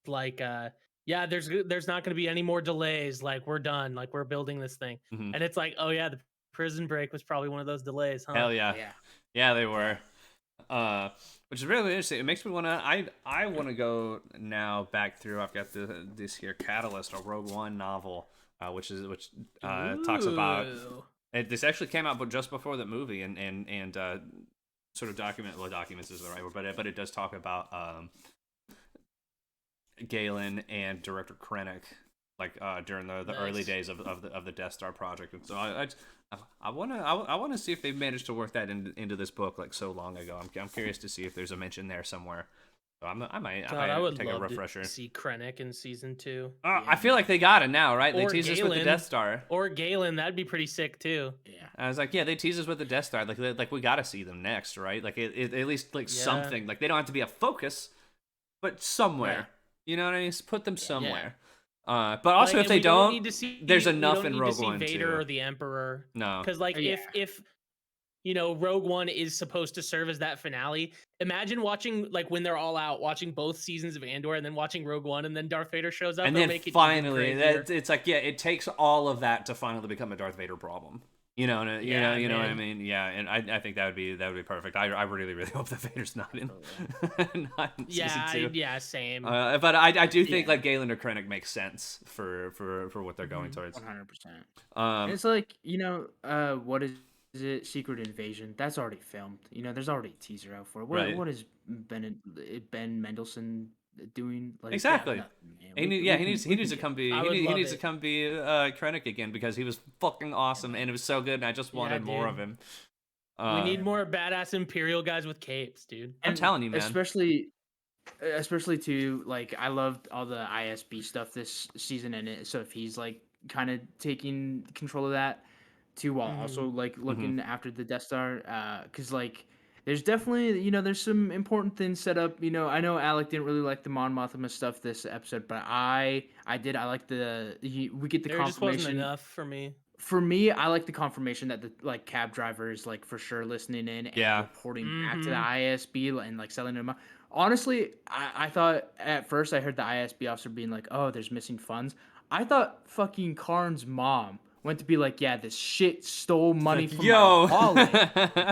like there's not going to be any more delays. Like we're done. Like we're building this thing, and it's like, oh yeah, the prison break was probably one of those delays, huh? Hell yeah, they were. which is really interesting. It makes me want to. I want to go now back through. I've got this here Catalyst, a Rogue One novel, which talks about. This actually came out just before the movie, and sort of documents is the right word, but it does talk about Galen and director Krennic, like during the early days of the Death Star project. And so I want to see if they've managed to work that into this book like so long ago. I'm curious to see if there's a mention there somewhere. So I might take a refresher. To see Krennic in season 2. I feel like they got it now, right? They teased us with the Death Star. Or Galen, that'd be pretty sick too. Yeah. I was like, yeah, they teased us with the Death Star. Like we got to see them next, right? Like it at least like something. Like they don't have to be a focus, but somewhere. You know what I mean? Just put them somewhere. But also, if they don't, there's enough in Rogue One too. Vader or the Emperor. No, because like if Rogue One is supposed to serve as that finale. Imagine watching like when they're all out, watching both seasons of Andor, and then watching Rogue One, and then Darth Vader shows up, and then finally, it's like it takes all of that to finally become a Darth Vader problem. You know what I mean? Yeah, and I think that would be perfect. I really hope that Vader's not in season 2. Yeah, same. But I do think like Galen or Krennic makes sense for what they're going towards. 100%. It's like what is it? Secret Invasion. That's already filmed. There's already a teaser out for it. What is Ben Mendelsohn doing? Like, exactly. He needs to come be Krennic again because he was fucking awesome and it was so good and I just wanted more of him. We need more badass Imperial guys with capes, dude. I'm telling you, man. Especially too, like I loved all the ISB stuff this season in it. So if he's like kind of taking control of that too, while also like looking after the Death Star, because like. There's definitely, there's some important things set up. I know Alec didn't really like the Mon Mothma stuff this episode, but I did. I like we get the confirmation. Just wasn't enough for me. For me, I like the confirmation that the cab driver is like for sure listening in and reporting back to the ISB and like selling them out. Honestly, I thought at first I heard the ISB officer being like, "Oh, there's missing funds." I thought fucking Karn's mom went to be like, yeah, this shit stole money from my wallet.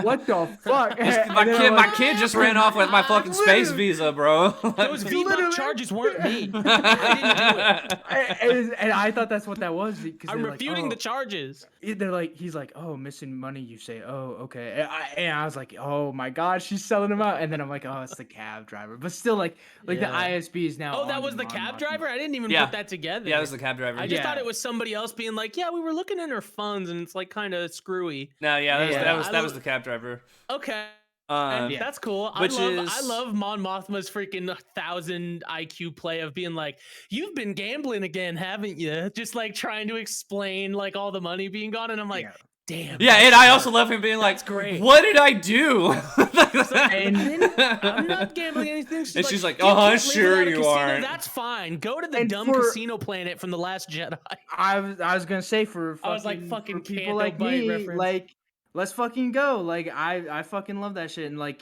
What the fuck? My kid just ran off with my fucking space visa, bro. Those V-Buck charges weren't me. I didn't do it. And I thought that's what that was. I'm refuting the charges. He's like, oh, missing money. You say, oh, okay. And I was like, oh my god, she's selling them out. And then I'm like, oh, it's the cab driver. But still, like the ISB is now. Oh, that was the cab driver. I didn't even put that together. Yeah, it was the cab driver. I just thought it was somebody else being like, yeah, we were looking in her funds, and it's like kind of screwy. No, that was the cab driver. Okay. That's cool. I love Mon Mothma's freaking 1,000 IQ play of being like, you've been gambling again, haven't you? Just like trying to explain like all the money being gone, and I'm like, damn. Yeah, and I also love him being like, great. What did I do? I'm not gambling anything. She's like, oh, sure you aren't. That's fine. Go to the dumb casino planet from The Last Jedi. I was gonna say for people like me, reference. Like, let's fucking go. Like, I fucking love that shit. And like,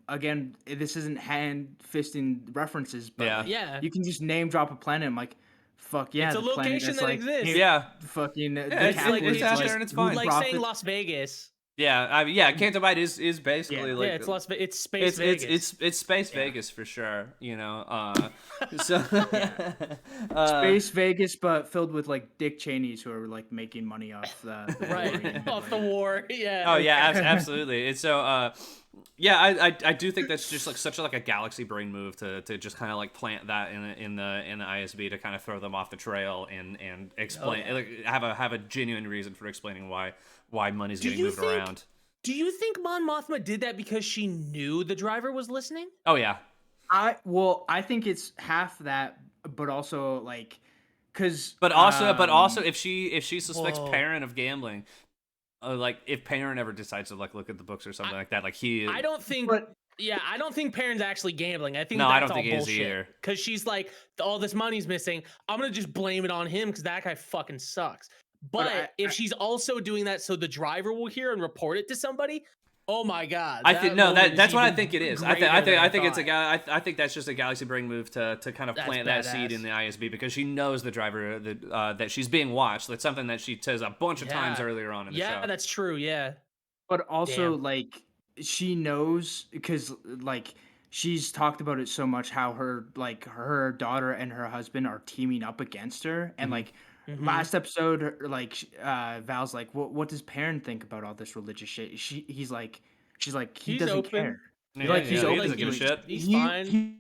again, this isn't hand fisting references, but you can just name drop a planet. I'm like, fuck yeah, it's a location that exists. Fucking it's out there and it's fine. Like saying Las Vegas. Yeah, Canto Bight is basically like it's space Vegas. It's space Vegas for sure. So space Vegas, but filled with like Dick Cheneys who are like making money off the off the war. Yeah. Oh yeah, absolutely. It's so I do think that's just like such a galaxy brain move to just kind of like plant that in the ISB to kind of throw them off the trail and explain like have a genuine reason for explaining why money's getting moved around. Do you think Mon Mothma did that because she knew the driver was listening? Oh yeah. I think it's half that, but also like, but also if she suspects Perrin of gambling, like if Perrin ever decides to like look at the books or something like that, like I don't think. I don't think Perrin's actually gambling. I think I don't think he is either. Because she's like, all this money's missing. I'm gonna just blame it on him because that guy fucking sucks. But if she's also doing that so the driver will hear and report it to somebody, oh my god! That's what I think it is. I think it's I think that's just a galaxy brain move to kind of plant that seed in the ISB because she knows the driver that she's being watched. That's something that she says a bunch of times earlier on in the show. Yeah, that's true. Yeah, but also like she knows because like she's talked about it so much how her daughter and her husband are teaming up against her and Mhm. like Mhm. last episode Val's like what does Perrin think about all this religious shit she's like he He's doesn't open. care Yeah, like he's yeah, he open doesn't Like give a to it shit. he's fine.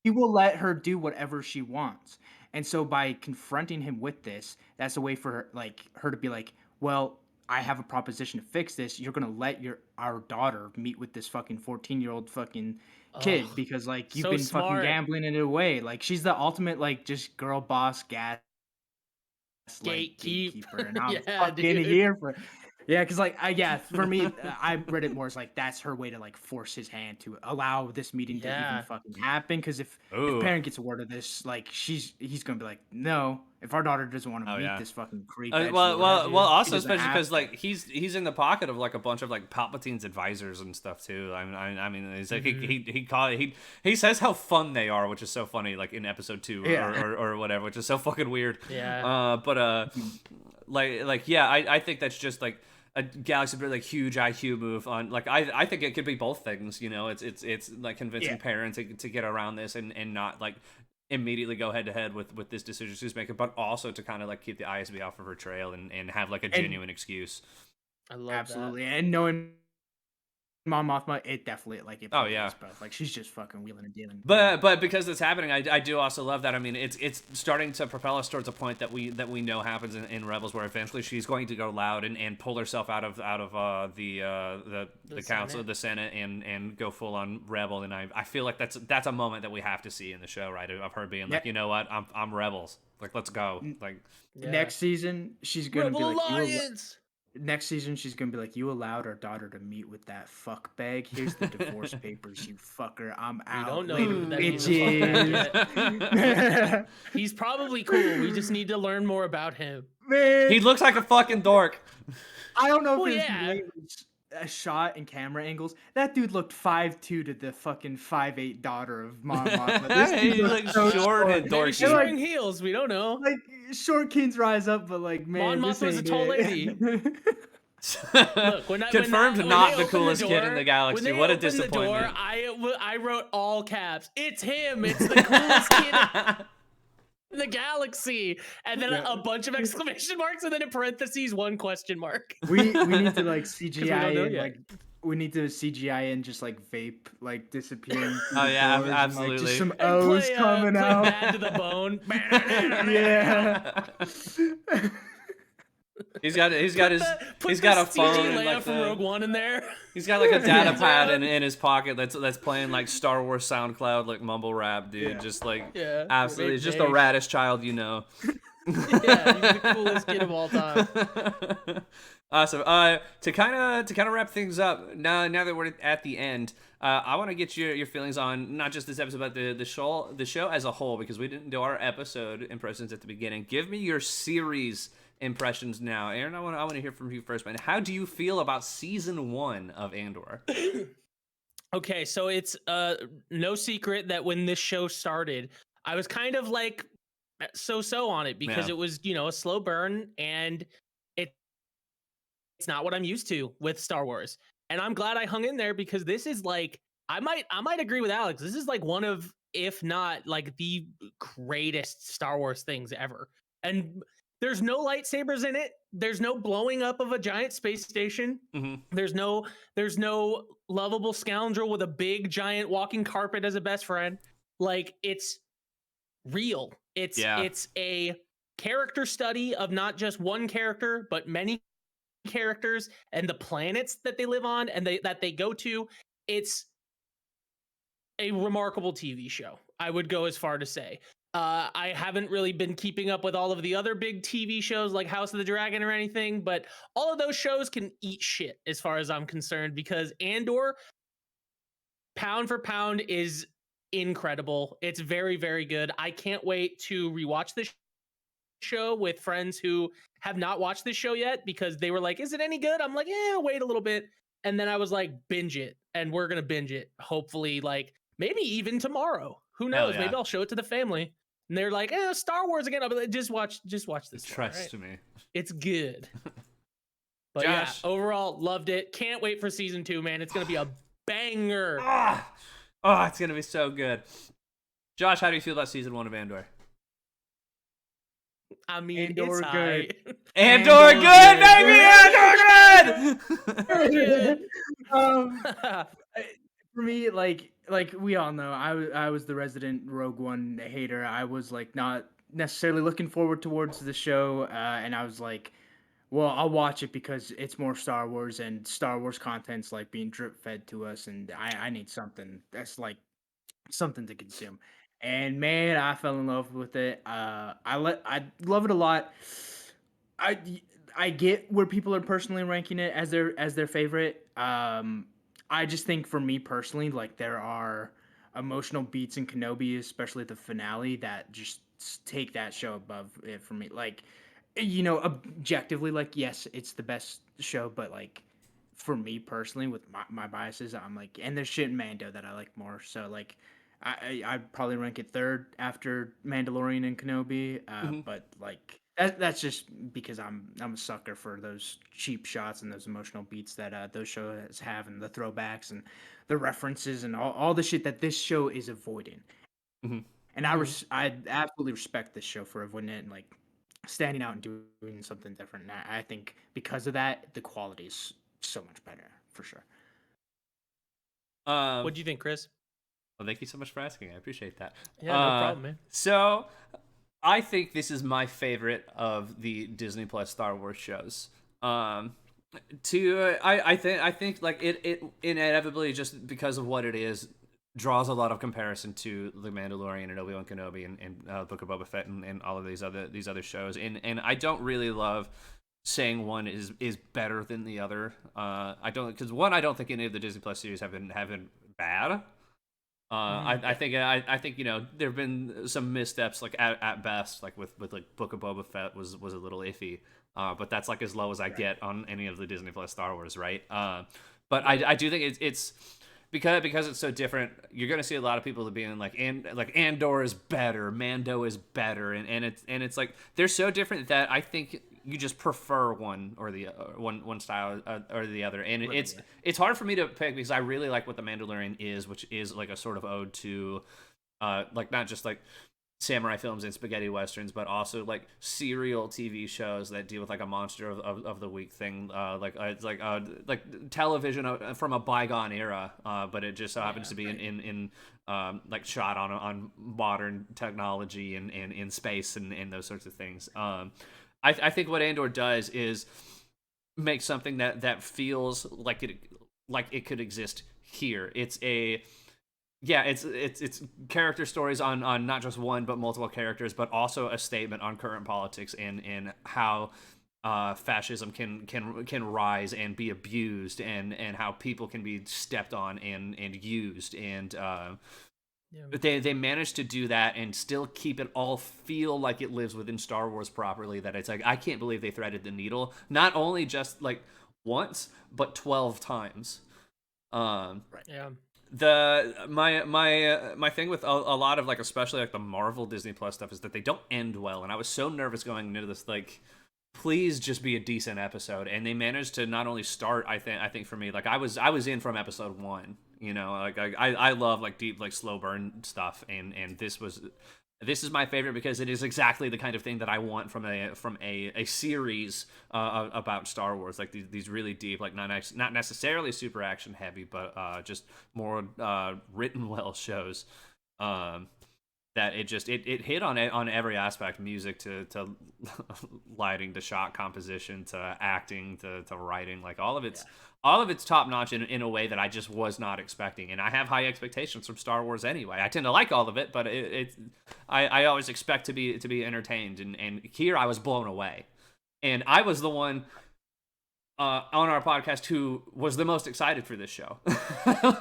he will let her do whatever she wants and so by confronting him with this that's a way for her to be like well I have a proposition to fix this. You're gonna let our daughter meet with this fucking 14-year-old fucking Oh, kid because like you've so been fucking smart. gambling it away. Like she's the ultimate like just girl boss like Gatekeep. gatekeeper, and I'm Yeah, fucking dude. here for yeah, because like yeah, for me, I read it more as like that's her way to like force his hand to allow this meeting to even Yeah. fucking happen. Because if Ooh. parent gets a word of this, like he's gonna be like, no, if our daughter doesn't want to Oh meet yeah. this fucking creep Well, edgelord, Yeah, well, well. dude. she Also, doesn't especially have because to. like he's in the pocket of like a bunch of like Palpatine's advisors and stuff too. I mean, he's like he says how fun they are, which is so funny. Like in episode 2 Yeah. or whatever, which is so fucking weird. Yeah. But like yeah, I think that's just like a galaxy like huge IQ move on like I think it could be both things. You know, it's like convincing Yeah. parents to get around this and not like immediately go head to head with this decision she's making, but also to kind of like keep the ISB off of her trail and have like a And genuine excuse. I love absolutely, and knowing Mon Mothma, it definitely it Oh probably yeah. is both. Like she's just fucking wheeling and dealing. But because it's happening, I do also love that. I mean, it's starting to propel us towards a point that we know happens in Rebels, where eventually she's going to go loud and pull herself out of the council, Senate. the Senate, and go full on rebel. And I feel like that's a moment that we have to see in the show, right? Of her being like, Yeah. you know what, I'm Rebels. Like, let's go. Like, Yeah. Next season, she's gonna be Rebel like, Alliance. next season, she's gonna be like, you allowed our daughter to meet with that fuck bag. Here's the divorce papers, you fucker. I'm We out. don't know Later, that he's a fuck bag bitches. He's probably cool. We just need to learn more about him. Man, he looks like a fucking dork. I don't know Well, if it was yeah. late a shot and camera angles. That dude looked 5'2" to the fucking 5'8" daughter of Mon Mothma. This dude He's looked like so short and Maybe she's dorky. wearing heels. We don't know. like short kings rise up, but like man, Mon this Mothma's a ain't tall it. lady. Look, Confirmed when not they the opened coolest the kid door- in the when galaxy. they What a opened the door, disappointment. I wrote all caps. It's him. It's the coolest kid in the galaxy. And then Yeah. a bunch of exclamation marks, and then in parentheses, one question mark. we need to like 'Cause we CGI don't know in yet. like we need to CGI in just like vape like disappearing. Through Oh, the yeah, doors and, like, absolutely. just some And O's coming play out. Bad to the Bone. Yeah. He's got his Put he's got the a phone CG and Leia like from Rogue One in there. he's got like a data Yeah. pad in his pocket that's playing like Star Wars SoundCloud like mumble rap, dude. Yeah. Just like Yeah, absolutely, great just the day. raddest child you know. Yeah, he's the coolest kid of all time. Awesome. To kind of wrap things up now that we're at the end, I want to get your feelings on not just this episode, but the show as a whole, because we didn't do our episode impressions at the beginning. Give me your series impressions now, Aaron. I want to hear from you first, man. How do you feel about season 1 of Andor? Okay, so it's no secret that when this show started, I was kind of like so on it because Yeah. it was, a slow burn, and it's not what I'm used to with Star Wars. And I'm glad I hung in there because this is like I might agree with Alex. This is like one of, if not like the greatest Star Wars things ever. And there's no lightsabers in it. There's no blowing up of a giant space station. Mm-hmm. There's no lovable scoundrel with a big giant walking carpet as a best friend. Like, it's real. It's a character study of not just one character, but many characters and the planets that they live on and that they go to. It's a remarkable TV show, I would go as far to say. I haven't really been keeping up with all of the other big TV shows like House of the Dragon or anything, but all of those shows can eat shit as far as I'm concerned, because Andor, pound for pound, is incredible. It's very, very good. I can't wait to rewatch this show with friends who have not watched this show yet, because they were like, is it any good? I'm like, yeah, wait a little bit. And then I was like, binge it. And we're going to binge it. Hopefully, like, maybe even tomorrow. Who knows? yeah. Maybe I'll show it to the family. And they're like, Star Wars again. I'll be like, just watch this. Trust one, right? me. It's good. But Josh. yeah, overall, loved it. Can't wait for season 2, man. It's gonna be a banger. It's gonna be so good. Josh, how do you feel about season 1 of Andor? I mean, Andor it's good. high. Andor good, baby! Andor good! I- for me, like we all know, I was the resident Rogue One hater. I was like not necessarily looking forward towards the show, and I was like, well, I'll watch it because it's more Star Wars, and Star Wars content's like being drip fed to us, and I need something that's like something to consume. And man, I fell in love with it. I love it a lot. I I get where people are personally ranking it as their favorite. I just think for me personally, like there are emotional beats in Kenobi, especially the finale, that just take that show above it for me. Like, objectively, like yes, it's the best show, but like for me personally, with my biases, I'm like, and there's shit in Mando that I like more. So like, I'd probably rank it third after Mandalorian and Kenobi. But like that's just because I'm a sucker for those cheap shots and those emotional beats that those shows have, and the throwbacks and the references and all the shit that this show is avoiding. Mhm. And I absolutely respect this show for avoiding it and like standing out and doing something different. And I think because of that, the quality is so much better for sure. What do you think, Chris? Well, thank you so much for asking. I appreciate that. Yeah, no problem, man. So, I think this is my favorite of the Disney Plus Star Wars shows. I think like it inevitably, just because of what it is, draws a lot of comparison to The Mandalorian and Obi-Wan Kenobi and Book of Boba Fett and all of these other shows. And I don't really love saying one is better than the other. I don't, because one, I don't think any of the Disney Plus series have been bad. I think there have been some missteps, like at best, like with like Book of Boba Fett was a little iffy, but that's like as low as I get on any of the Disney Plus Star Wars, right? But I do think it's because it's so different. You're gonna see a lot of people being like, Andor is better, Mando is better, and it's like they're so different that I think you just prefer one or the one style or the other, and it's hard for me to pick because I really like what the Mandalorian is, which is like a sort of ode to like not just like samurai films and spaghetti westerns, but also like serial TV shows that deal with like a monster of the week thing, it's like television from a bygone era, but it just so happens to be in like shot on modern technology and in space and those sorts of things. I think what Andor does is make something that feels like it could exist here. It's character stories on not just one but multiple characters, but also a statement on current politics and how fascism can rise and be abused, and how people can be stepped on and used, and they managed to do that and still keep it all feel like it lives within Star Wars properly. That it's like, I can't believe they threaded the needle, not only just like once, but 12 times. Right. Yeah. My thing with a lot of like, especially like the Marvel Disney Plus stuff, is that they don't end well, and I was so nervous going into this, like, please just be a decent episode. And they managed to not only start, I think for me, like I was in from episode 1, like I love like deep, like slow burn stuff, and this is my favorite because it is exactly the kind of thing that I want from a series about Star Wars, like these really deep, like not necessarily super action heavy, but just more written well shows. That it hit on every aspect, music to lighting to shot composition to acting to writing, like all of it's top notch in a way that I just was not expecting. And I have high expectations from Star Wars anyway. I tend to like all of it, but I always expect to be entertained, and here I was blown away. And I was the one on our podcast who was the most excited for this show.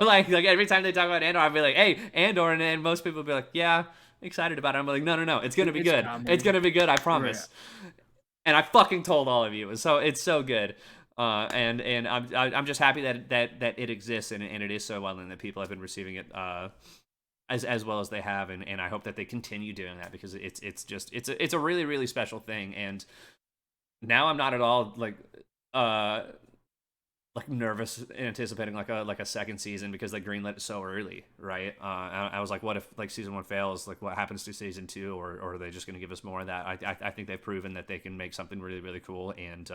like every time they talk about Andor, I'd be like, hey, Andor, and then most people would be like, yeah, excited about it. I'm like, no, it's gonna be good. It's gonna be good, I promise. Yeah. And I fucking told all of you, it's so good. And I'm just happy that it exists, and it is so well, and that people have been receiving it as well as they have, and I hope that they continue doing that, because it's a really, really special thing. And now I'm not at all like like nervous anticipating like a second season because they greenlit it so early, right? I was like, what if like season 1 fails? Like, what happens to season 2, or are they just going to give us more of that? I think they've proven that they can make something really really cool and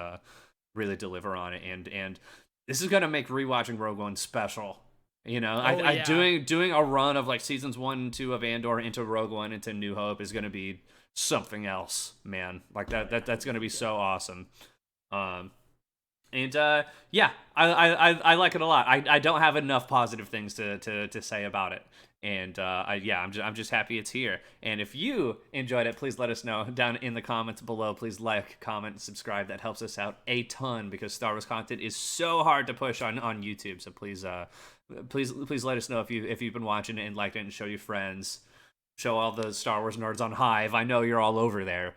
really deliver on it, and this is going to make rewatching Rogue One special. You know, yeah. doing a run of like seasons 1 and 2 of Andor into Rogue One into New Hope is going to be something else, man. Like that's going to be so awesome. And yeah, I like it a lot. I don't have enough positive things to say about it. And I'm just happy it's here. And if you enjoyed it, please let us know down in the comments below. Please like, comment, and subscribe. That helps us out a ton because Star Wars content is so hard to push on YouTube. So please let us know if you've been watching it and liked it, and show your friends. Show all the Star Wars nerds on Hive. I know you're all over there.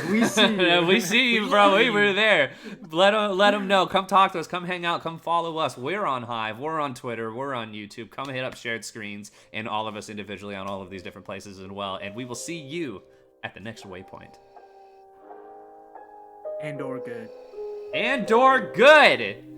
We see you. We see you, bro. We were there. Let them know. Come talk to us. Come hang out. Come follow us. We're on Hive. We're on Twitter. We're on YouTube. Come hit up Shared Screens and all of us individually on all of these different places as well. And we will see you at the next Waypoint. Andor good. Andor good.